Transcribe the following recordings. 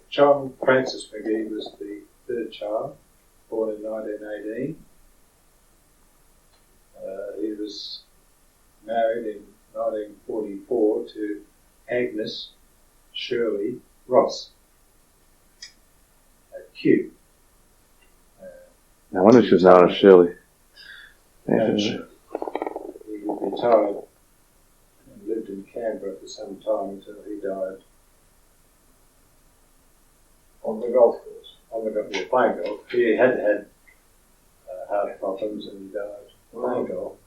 John Francis Magee was the third child, born in 1918. He was married in 1944 to Agnes Shirley Ross at Kew. No wonder she was known as Shirley. He retired and lived in Canberra for some time until he died. On the golf course? Playing golf. He had heart problems and he died playing golf.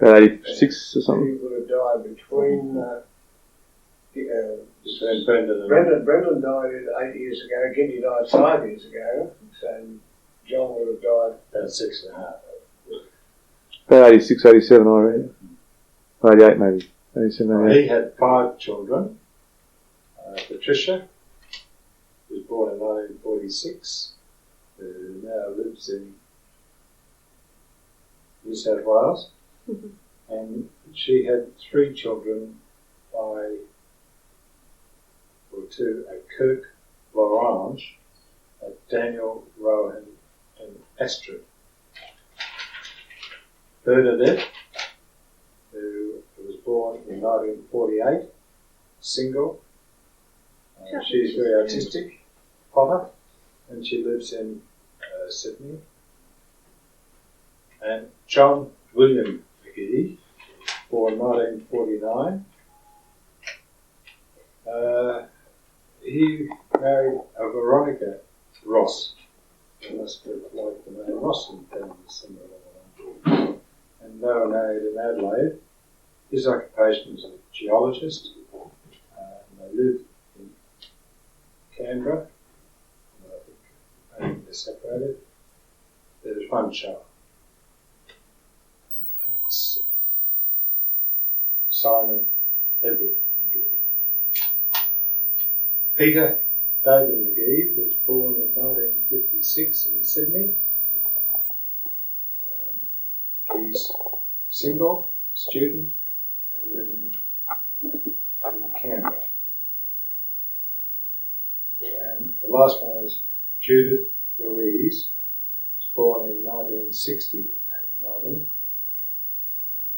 About 86 or something? He would have died between Brendan and Brendan died 8 years ago, Ginny died 5 years ago, so John would have died about 6.5. About 86, 87, I reckon. 88 maybe. 87, 88. He had 5 children. Patricia was born in 1946, who now lives in New South Wales. Mm-hmm. And she had 3 children to Kirk Lorange, Daniel, Rowan and Astrid. Bernadette, who was born in 1948, single. She's very artistic, Potter, and she lives in Sydney. And John William Magee, born 1949. He married a Veronica Ross. They must have liked the name Ross in family somewhere. And they were married in Adelaide. His occupation was a geologist. They lived in Canberra. I think they're separated. There was one child. Simon Edward Magee. Peter David Magee was born in 1956 in Sydney. He's single, student, and living in Canberra. And the last one is Judith Louise, was born in 1960 at Melbourne.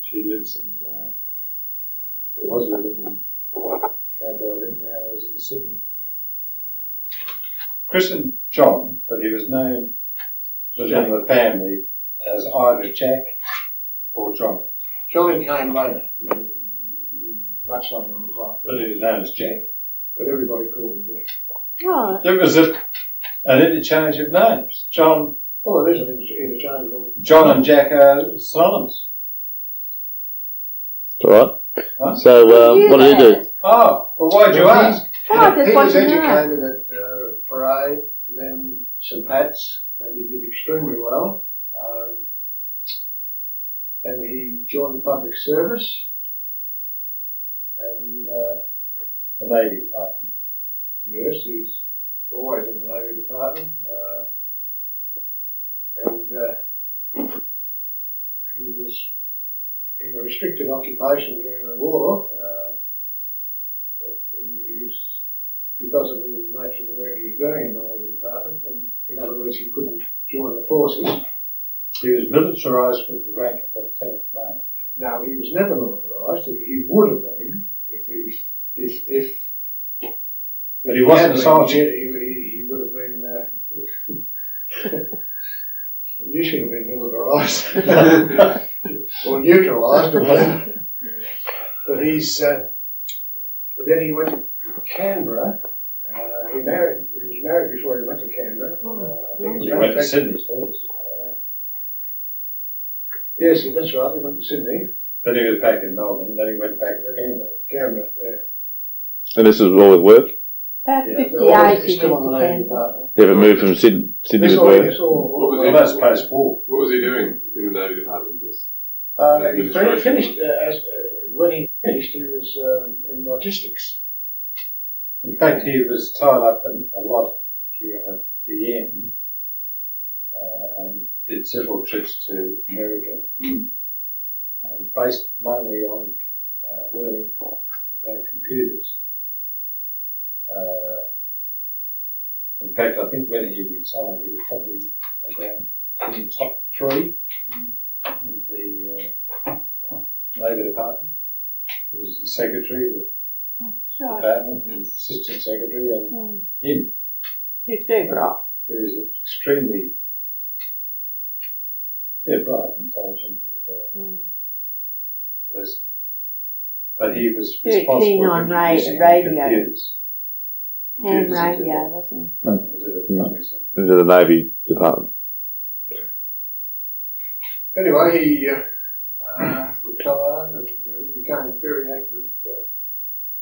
She lives in, was living in Canberra, I think now is in Sydney. Christened John, but he was known within the family as either Jack or Johnny. Johnny came later, much later in his life. But he was known as Jack. But everybody called him Jack. Right. It was an interchange of names. John. Well, it is an interchangeable. John and Jack are synonymous. It's alright. Huh? So, what did he do? Oh, well, why'd you ask? He was educated at Prety, then St Pat's, and he did extremely well. And he joined the public service and The Navy Department. yes, he's always in the Navy Department. He was in a restricted occupation during the war. He was, because of the nature of the work he was doing in the Navy Department, and in other words, he couldn't join the forces. He was militarised with the rank of Lieutenant Colonel. Now, he was never militarised. He would have been if But he wasn't a soldier. He would have been. You should have been militarised or neutralised, but he's. But then he went to Canberra. He was married before he went to Canberra. I think He went to Sydney first. Yes, that's right. He went to Sydney. Then he was back in Melbourne. Then he went back to Canberra. Canberra, yeah. And this is all with work? About Yeah, 58 he's he still on went the to Navy Canberra. Department. You ever moved from Sydney with work? Well, that's post-war. What was he doing in the Navy Department? He finished, when he finished, he was in logistics. In fact, he was tied up in a lot here at the end and did several trips to America, and based mainly on learning about computers. fact, I think when he retired, he was probably about in the top 3 of the Labour Department. He was the secretary of the department, the assistant secretary, and him. He's very bright. He was an extremely bright, intelligent person. But he was Very responsible keen for on introducing radio. computers. Ham Computers radio, wasn't Into the Navy Department. Anyway, he retired and became very active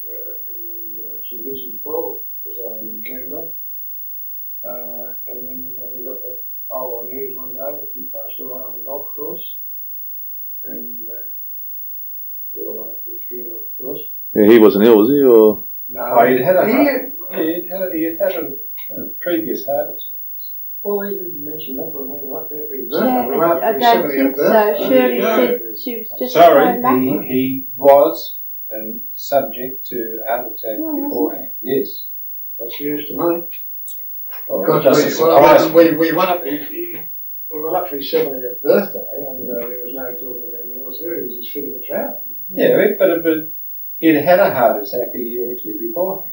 in the St Vincent's Ball Society in Canberra. And then we got the oral news one day that he passed away on the golf course. And we all went up to his funeral, of course. Yeah, he wasn't ill, was he? Or No, He'd had a previous heart attack. well, he didn't mention that when we were up there for his he? birthday. We were up I for his don't 70th think so. birthday. Shirley Yeah. said she was just Sorry, so lucky. he was subject to a heart attack Oh, was he? beforehand. Yes. What's news to me? Well, it Because doesn't surprise me. we went up. We went up for his 70th birthday, and there was no talk of anything else there. He was as fit as a trout. Yeah, but he'd had a heart attack a year or 2 beforehand.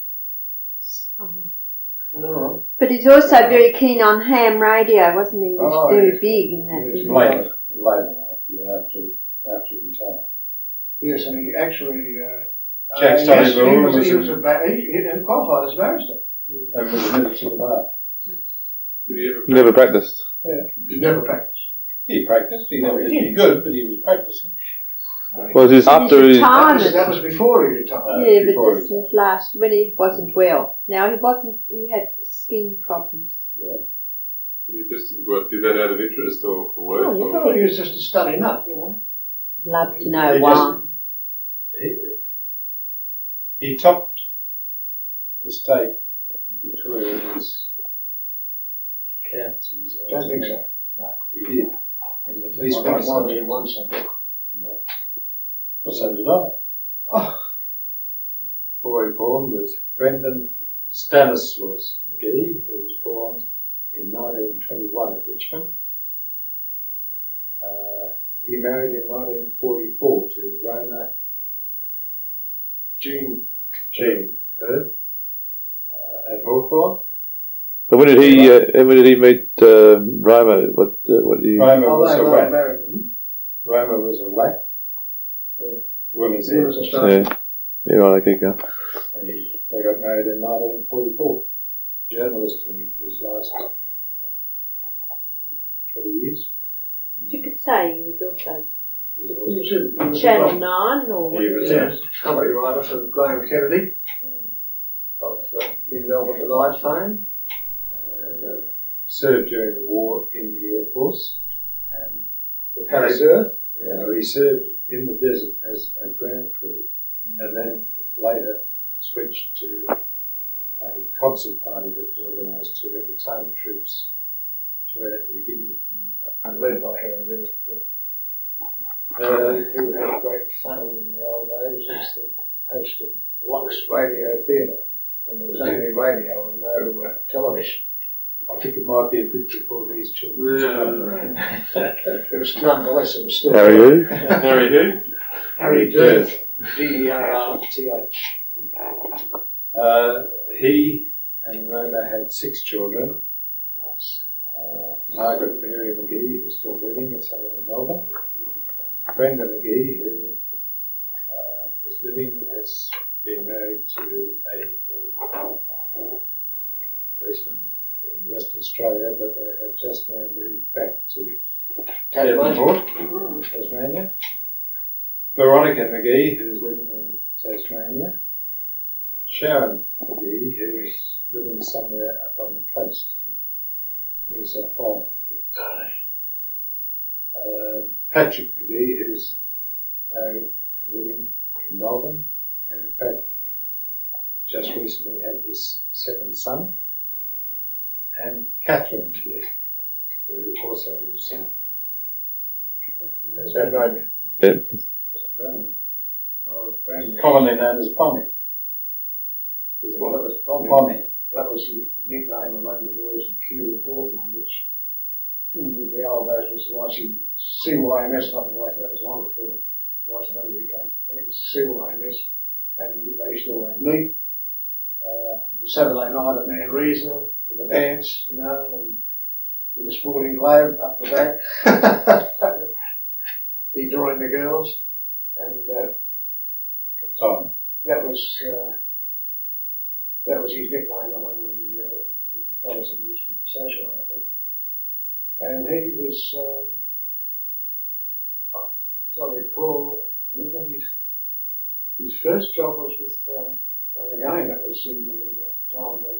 No. But he's also very keen on ham radio, wasn't he? He was Oh, very yes. big in that. Yes, business. Later life, after he retired. Yes, and he actually. Jack studied law and he didn't qualify as a barrister. and was admitted to the bar. Did he ever never practiced? He never practiced. He practiced. He never did any good, but he was practicing. Was this after his? retired. That was before he retired. Yeah, before but this is last when he wasn't well. Now he wasn't. He had skin problems. did he just did that out of interest or for work? Oh, yeah. or? Well, he was just a study nut, you know. Love to know He why. He topped the state Victoria's counts. Don't think so. He did. In at least I one think one subject. in one subject. Well, so did I. Oh. Boy born was Brendan Stanislaus McGee, who was born in 1921 at Richmond. He married in 1944 to Roma Jean Heard at Hawthorne. So when did he meet Roma? What do you? Roma Oh, was a they whack. married. Roma was a whack. Women's He was head. a study. Yeah, right. Okay, go. And they got married in 1944. Journalist in his last 20 years. You could say he was also He He was a Channel 9 or He was Yeah, comedy writer for Graham Kennedy of In Velvet Alive fame. served during the war in the Air Force. And With Harry Dirth. he served in the desert as a ground crew and then later switched to a concert party that was organised to entertain the troops throughout New Guinea. And led by Harry Dirth. Uh, Who had great fame in the old days as the host of Lux Radio Theatre, when there was only radio and no television. I think it might be a bit before these children. It was nonetheless, it was still Harry who? Harry who? Harry Dirth, Dirth. He and Roma had 6 children. Margaret Mary McGee, who's still living in southern Melbourne. Brenda McGee, who is living, has been married to a policeman in Western Australia, but they have just now moved back to Devonport, Tasmania. Veronica McGee, who's living in Tasmania. Sharon McGee, who's living somewhere up on the coast in New South Wales. Patrick McGee, who's married, living in Melbourne, and in fact just recently had his 2nd son. And Catherine McGee, who also lives in Tasmania. Yeah. Oh, Brandon. commonly known as Pommy. Well, that was Bobby. Pommy. That was his nickname among the boys in Kew and Hawthorne, which in the old days was the CYMS, not the YC, that was long before the YCW came. It was CYMS, and they used to always meet. The Saturday night at Manresa with a dance, you know, and with a sporting globe up the back. He joined the girls, and Tom. that was his nickname among the fellows that used to socialise with. And he was, as I recall, I remember his first job was with, and again that was in the time when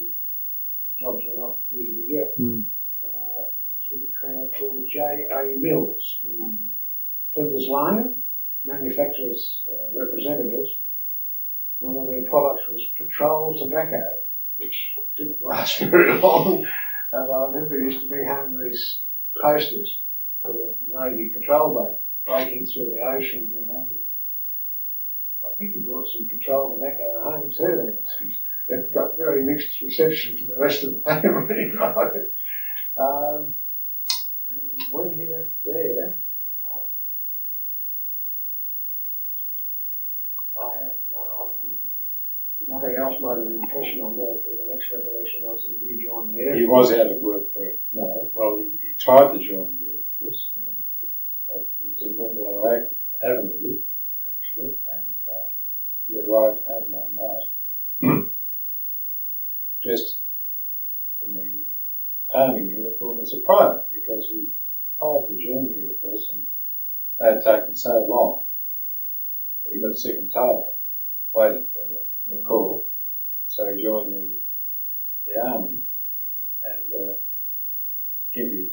jobs were not easy to get. It was with a crowd called J.A. Mills in Flinders Lane, manufacturers' representatives. One of their products was petrol tobacco, which didn't last very long. And I remember he used to bring home these posters of a Navy patrol boat breaking through the ocean, you know. I think he brought some petrol tobacco home too. It got very mixed reception from the rest of the family. Right? And when he left there, nothing else made an impression on me. The next recollection was that he joined the Air Force. He was out of work for, he tried to join the Air Force. It was in Windell Avenue, actually, and he arrived home one night, dressed in the army uniform as a private, because we tried to join the Air Force and they had taken so long that he got sick and tired waiting for the call. So he joined the army, and Ginty,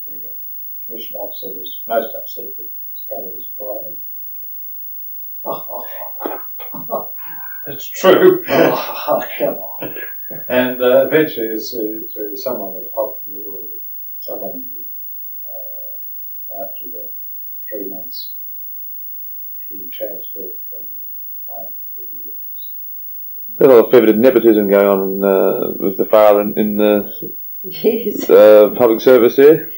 being a commissioned officer, was most upset that his brother was a private. It's true. Oh, come on. And eventually, through someone that Pop knew or someone knew, after about 3 months, he transferred from the army to the Air Force. There's a lot of fair bit of nepotism going on with the father in the Yes. public service there.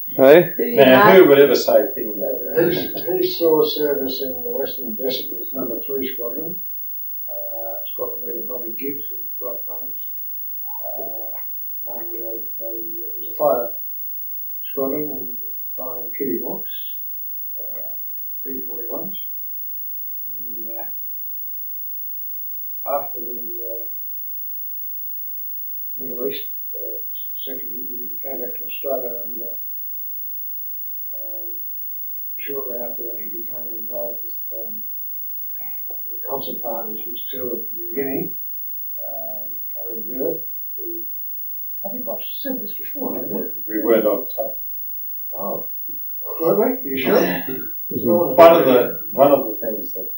Hey? Now, who would ever say a thing like that? He saw service in the Western Desert with No. 3 Squadron. Squadron leader Bobby Gibbs, who was quite famous. It was a fighter squadron and flying Kitty Hawks, P-41s. And after the Middle East second, he came back to Australia, and shortly after that he became involved with the concert parties which toured New Guinea. Harry Girth, who, I think I've said this before, haven't I? We weren't on tape. Oh, were we? Are you sure? One of the things that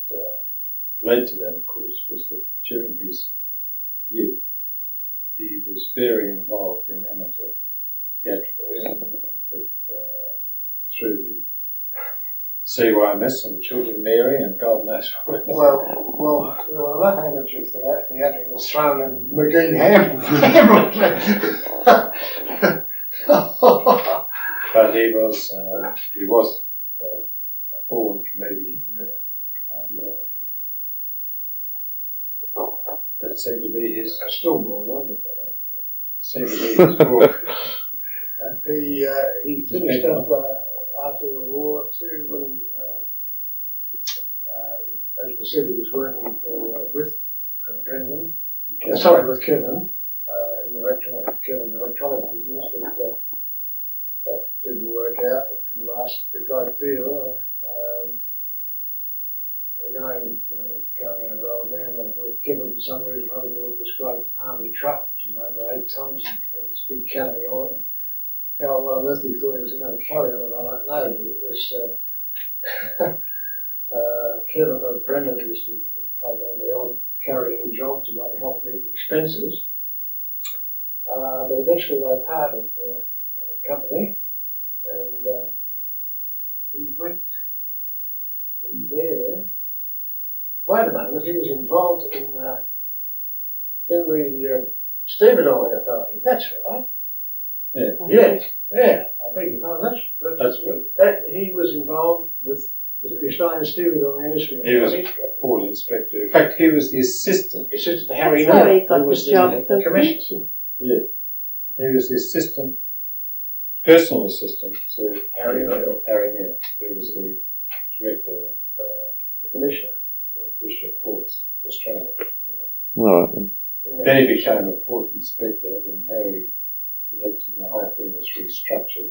led to that, of course, was that during his youth, he was very involved in amateur theatricals through the CYMS and the Children of Mary and God knows what. Well, there were enough amateur theatricals thrown in McGee Hamilton. But he was a born comedian, and that seemed to be his. Stillborn, Seemed to be his born. He finished up after the war too, when he, as we said, he was working with Brendan. With Kevin in the electronic business, but that didn't work out. It didn't last a great deal. Again, going over old man, Kevin for some reason or other bought this great army truck, which was over 8 tons, and had this big canopy on it. And how on earth he thought he was going to carry on it, I don't know. But it was Kevin, Brendan used to take on the odd carrying job to make help meet expenses. But eventually they parted company, and he went from there. Wait a moment, he was involved in the Stevedore Authority. That's right. Yeah. Yes. Yeah. I beg your pardon. That's good. That he was involved with the Australian Stevedore Industry. He was a port inspector. In fact, he was the assistant. Assistant to Harry That's how Miller, he got who was the job for the commissioner. commission. Yeah. He was the assistant, personal assistant to Harry Miller, Neal, who was the director of the commissioner. the Commission of Ports of Australia. All right. Then. Yeah. Then he became a port inspector when Harry left and the whole thing was restructured.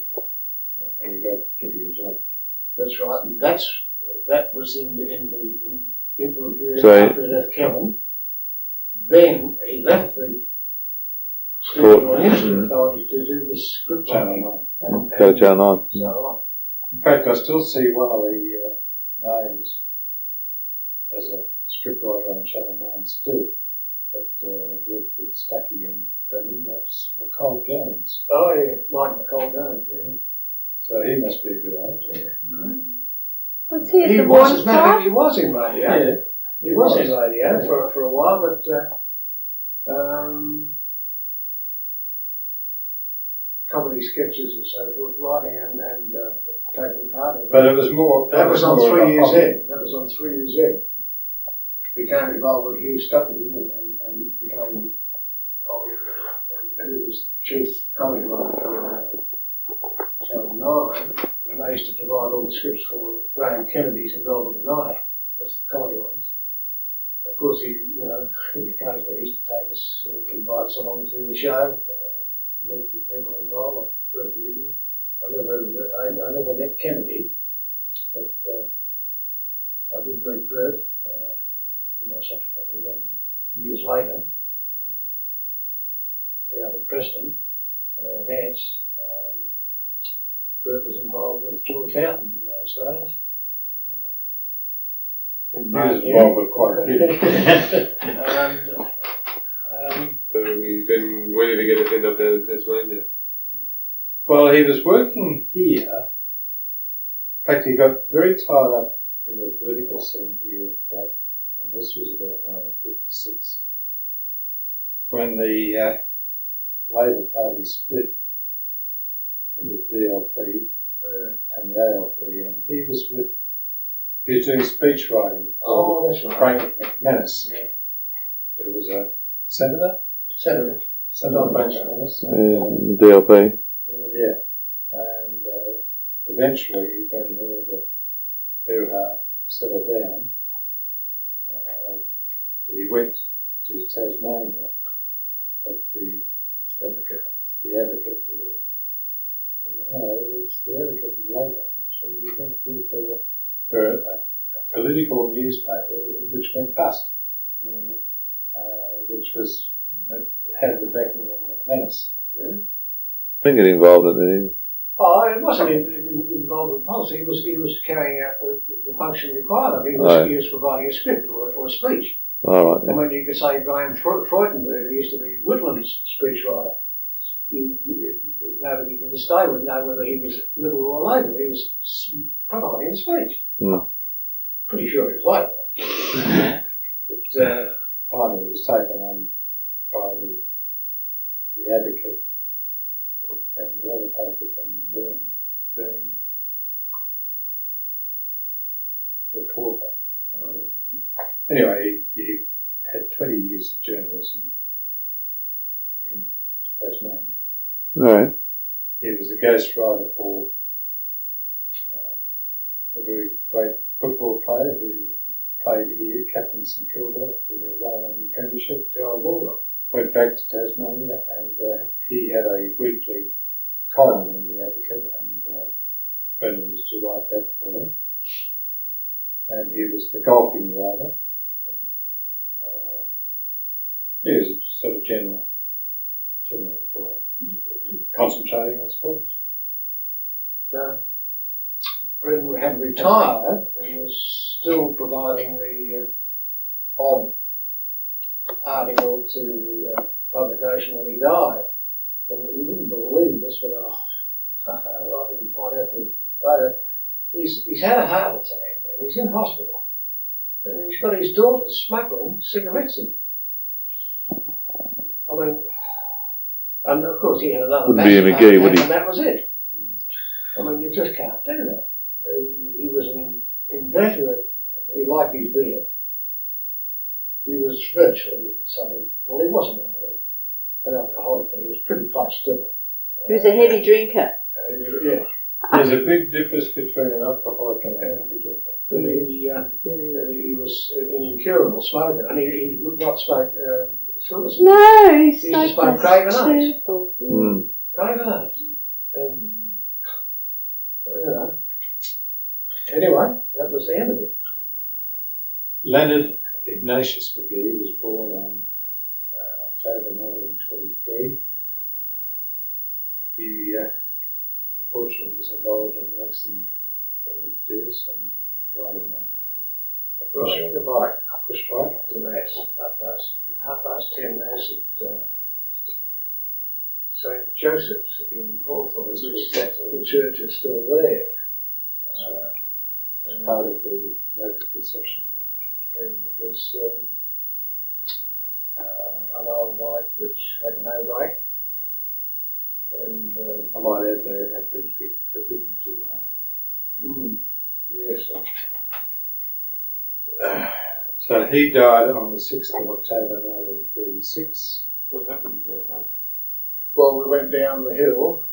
And he got Kitty a job there. That's right. And that was in the interim period So- after he left Kevin. Then he left the Stevedore Industry Authority to do the script writing. Channel 9. And Go to Channel 9. so on. In fact, I still see one of the names as a scriptwriter on Channel 9 still, but worked with Stuckey and Brennan. That's Nicole Jones. Oh yeah, Mike McCall Jones. Yeah. So he must be a good age. Yeah. Was he at He the was, one as a matter of fact, side? he was in radio. He was in radio for a while, but comedy sketches and so forth, writing and taking part in it. But it was more. That was on more of a 3 hobby. Years That was on 3 Years Ed. Became involved with Hugh Stuckey and became who was chief comedy writer for Channel 9. And they used to provide all the scripts for Graham Kennedy's Involved in the Night. That's the comedy ones. Of course, he occasionally used to take us, invite us along to the show, meet the people involved, like Bert Newton. I never met Kennedy, but I did meet Bert, whom I subsequently met years later, out at Preston, at our dance. Bert was involved with George Fountain in those days. He was involved with quite a bit. So then where did he end up down in Tasmania? Well, he was working here. In fact, he got very tied up in the political scene here, and this was about 1956, when the Labor Party split into the DLP and the ALP, and he was doing speech writing for that's right. Frank McManus, who was a senator. Senator. Senator Frank McManus. Yeah, DLP. Yeah, and eventually, when all the Hoo-ha settled down, he went to Tasmania at the Advocate. The Advocate, the Advocate was later actually. He went there for a political newspaper which went bust, which had the backing of McManus. Yeah. Didn't get involved in it. Oh, it wasn't involved in policy. He was carrying out the function required of him. He was providing a script or a speech. All right. I mean, you could say Graham Freudenberg, who used to be Whitlam's speechwriter. Nobody to this day would know whether he was Liberal or Labor. He was providing the speech. Mm. Pretty sure he was Labor. But Finally, it was taken on by the Advocate and the other paper from Bernie Reporter. Anyway, he had 20 years of journalism in Tasmania. All right. He was a ghostwriter for a very great football player who played here, Captain St Kilda, for their one and only premiership, Gerald Walker. Went back to Tasmania, and he had a weekly column in the Advocate, and Brendan used to write that for him. And he was the golfing writer. He was a sort of general reporter, concentrating on sports. Brendan had retired and was still providing the odd article to the publication when he died. And you wouldn't believe this, but I didn't find out till later. He's had a heart attack and he's in hospital. And he's got his daughter smuggling cigarettes in. I mean, And of course he had another Wouldn't be a match McGee, game, would he? and that was it. I mean, you just can't do that. He was an inveterate. He liked his beer. He was virtually, you could say, well, he wasn't an alcoholic, but he was pretty close to it. He was a heavy drinker. Yeah. There's a big difference between an alcoholic and a heavy drinker. But he was an incurable smoker, and he would not smoke silver. No, he used to smoke Craven Oats. Craven Oats. And, you know. Anyway, that was the end of it. Leonard Ignatius Magee was born on October 1923. He unfortunately was involved in an accident with Des and riding a push bike To Mass, half past 10 Mass at St. Joseph's in Hawthorne. The church is still there. as part of the local conception. And it was an old bike which had no brake. And I might add they had been forbidden to ride. yes. So he died on the 6th of October 1936. What happened to that? Well, we went down the hill.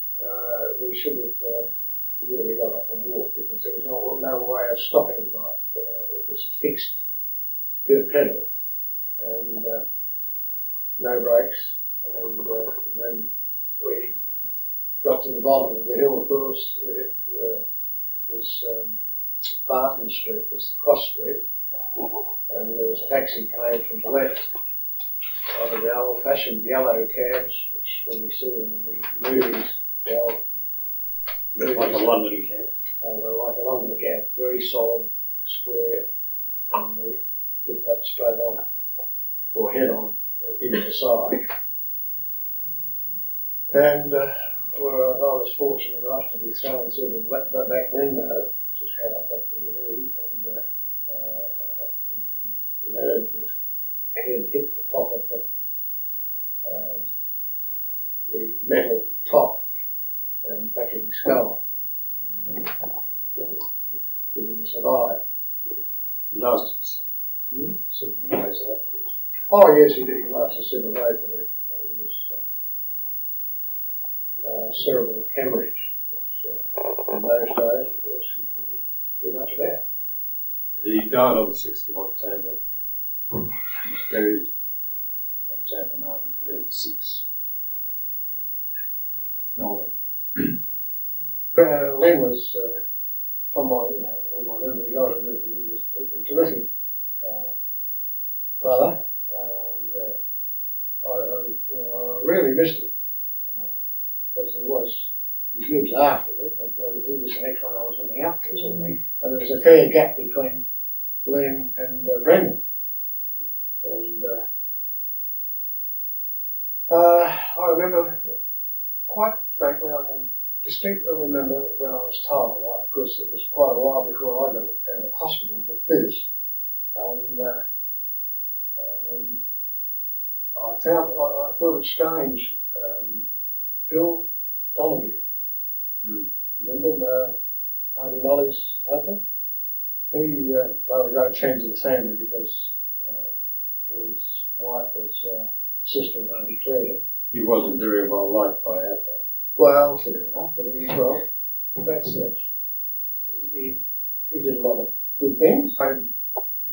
We should have really got off and walked because there was no way of stopping the bike. It was fixed to the pedal and no brakes. And when we got to the bottom of the hill, of course, it was Barton Street was the cross street, and there was a taxi came from the left. One of the old-fashioned yellow cabs, which when you see them in the movies, the old movies, Like a London cab. they were like a London cab, very solid, square, and we hit that straight on, or head on, into the side. And I was fortunate enough to be thrown through the back window, which is how I got to the lead, and Leonard was head hit the top of the metal top and back in his skull. And he didn't survive. He lasted several days afterwards. Oh yes, he did. He lasted several days, but it was cerebral hemorrhage. Which, in those days, of course, you couldn't do much about. He died on the 6th of October. He was buried in October 1936. Melbourne. Len was, from all my memories of him, he was a terrific brother. I really missed him because he lives after it, but he was the next one I was looking up to, sort of thing. And there was a fair gap between Len and Brendan. And I remember, quite frankly, I can distinctly remember when I was told, of course it was quite a while before I got out of hospital with this, and I thought it strange, Bill Donoghue, remember Auntie Molly's husband? They were great friends of the family because Bill's wife was sister of Auntie Claire. He wasn't very well liked by our family. Well, fair enough, but that's it. He did a lot of good things.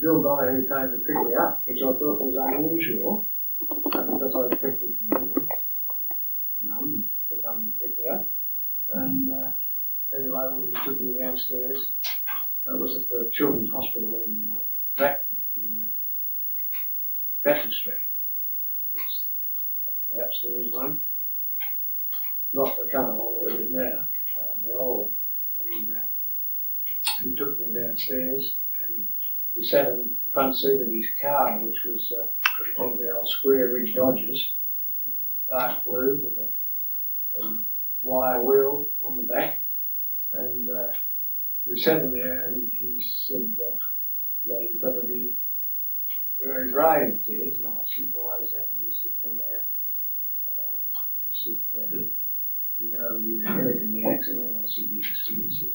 Bill Donoghue came to pick me up, which I thought was unusual, because I expected Mum to come and pick me up. And anyway, he took me downstairs. It was at the Children's Hospital in Battery Street. It's the upstairs one. Not the current one where it is now, the old one. And he took me downstairs and we sat in the front seat of his car, which was one of the old square rig Dodgers, dark blue with a wire wheel on the back. And we sat in there and he said, you've got to be very brave, Des. And I said, why is that? And he said, well, now, He said, you know, you were hurt in the accident. And I said, yes. And he said,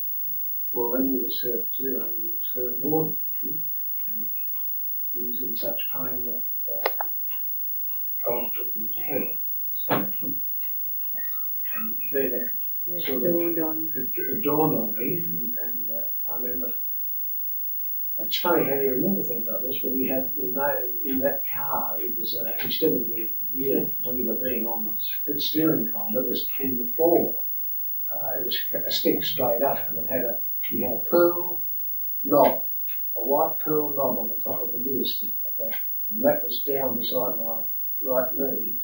well, then he was hurt too, and he was hurt more than you. And he was in such pain that God took him to hell. So, and then it sort of it dawned on me, and I remember. It's funny how you remember things like this, but he had in that car, it was instead of the gear lever being on the steering column, it was in the floor. It was a stick straight up, and he had a pearl knob, a white pearl knob on the top of the gear stick like that, and that was down beside my right knee,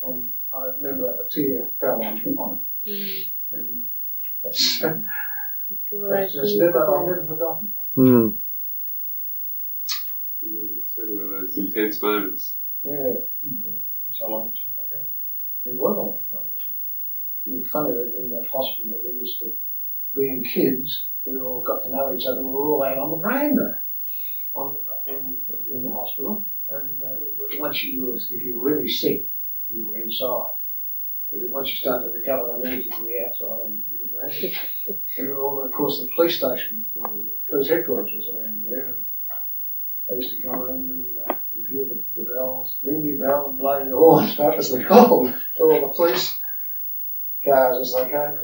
and I remember a tear fell on it. Mm. And that's I've never forgotten that. Mm. It's one of those intense moments. Yeah, it's a long time ago. It was a long time ago. It was funny that in that hospital that we used to, being kids, we all got to know each other. We were all out on the veranda in the hospital. And once if you were really sick, you were inside. But once you started to recover, they moved you to the outside on the veranda. And of course, the police station, the police headquarters was around there. And they used to come around and you'd hear the bells, ring your bell and blow your horn. That was the call to all the police cars as they came.